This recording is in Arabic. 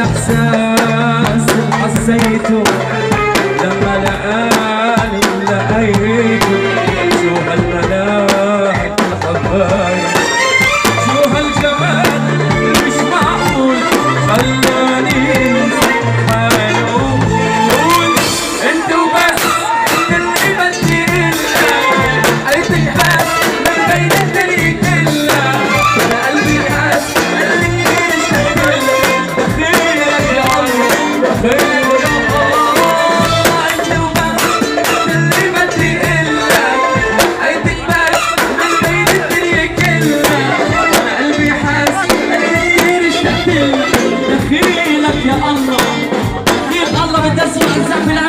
احساس حسيته لما لقاني ولقيته. شو هالملاك الحبايب، شو هالجمال مش معقول خلاني انسى حالي وقول انت وبس اللي بدي الا حياتي بس من بين الدنيا كلها. انا قلبي حاس اللي اشتقت لك دخيلك يا الله دخيلك يا الله. انت وبس اللي بدي الا حياتي بس من بين الدنيا كلها. انا قلبي حاس اللي اشتقت لك دخيلك يا الله. دخيل الله بدي اسمع الزحمه.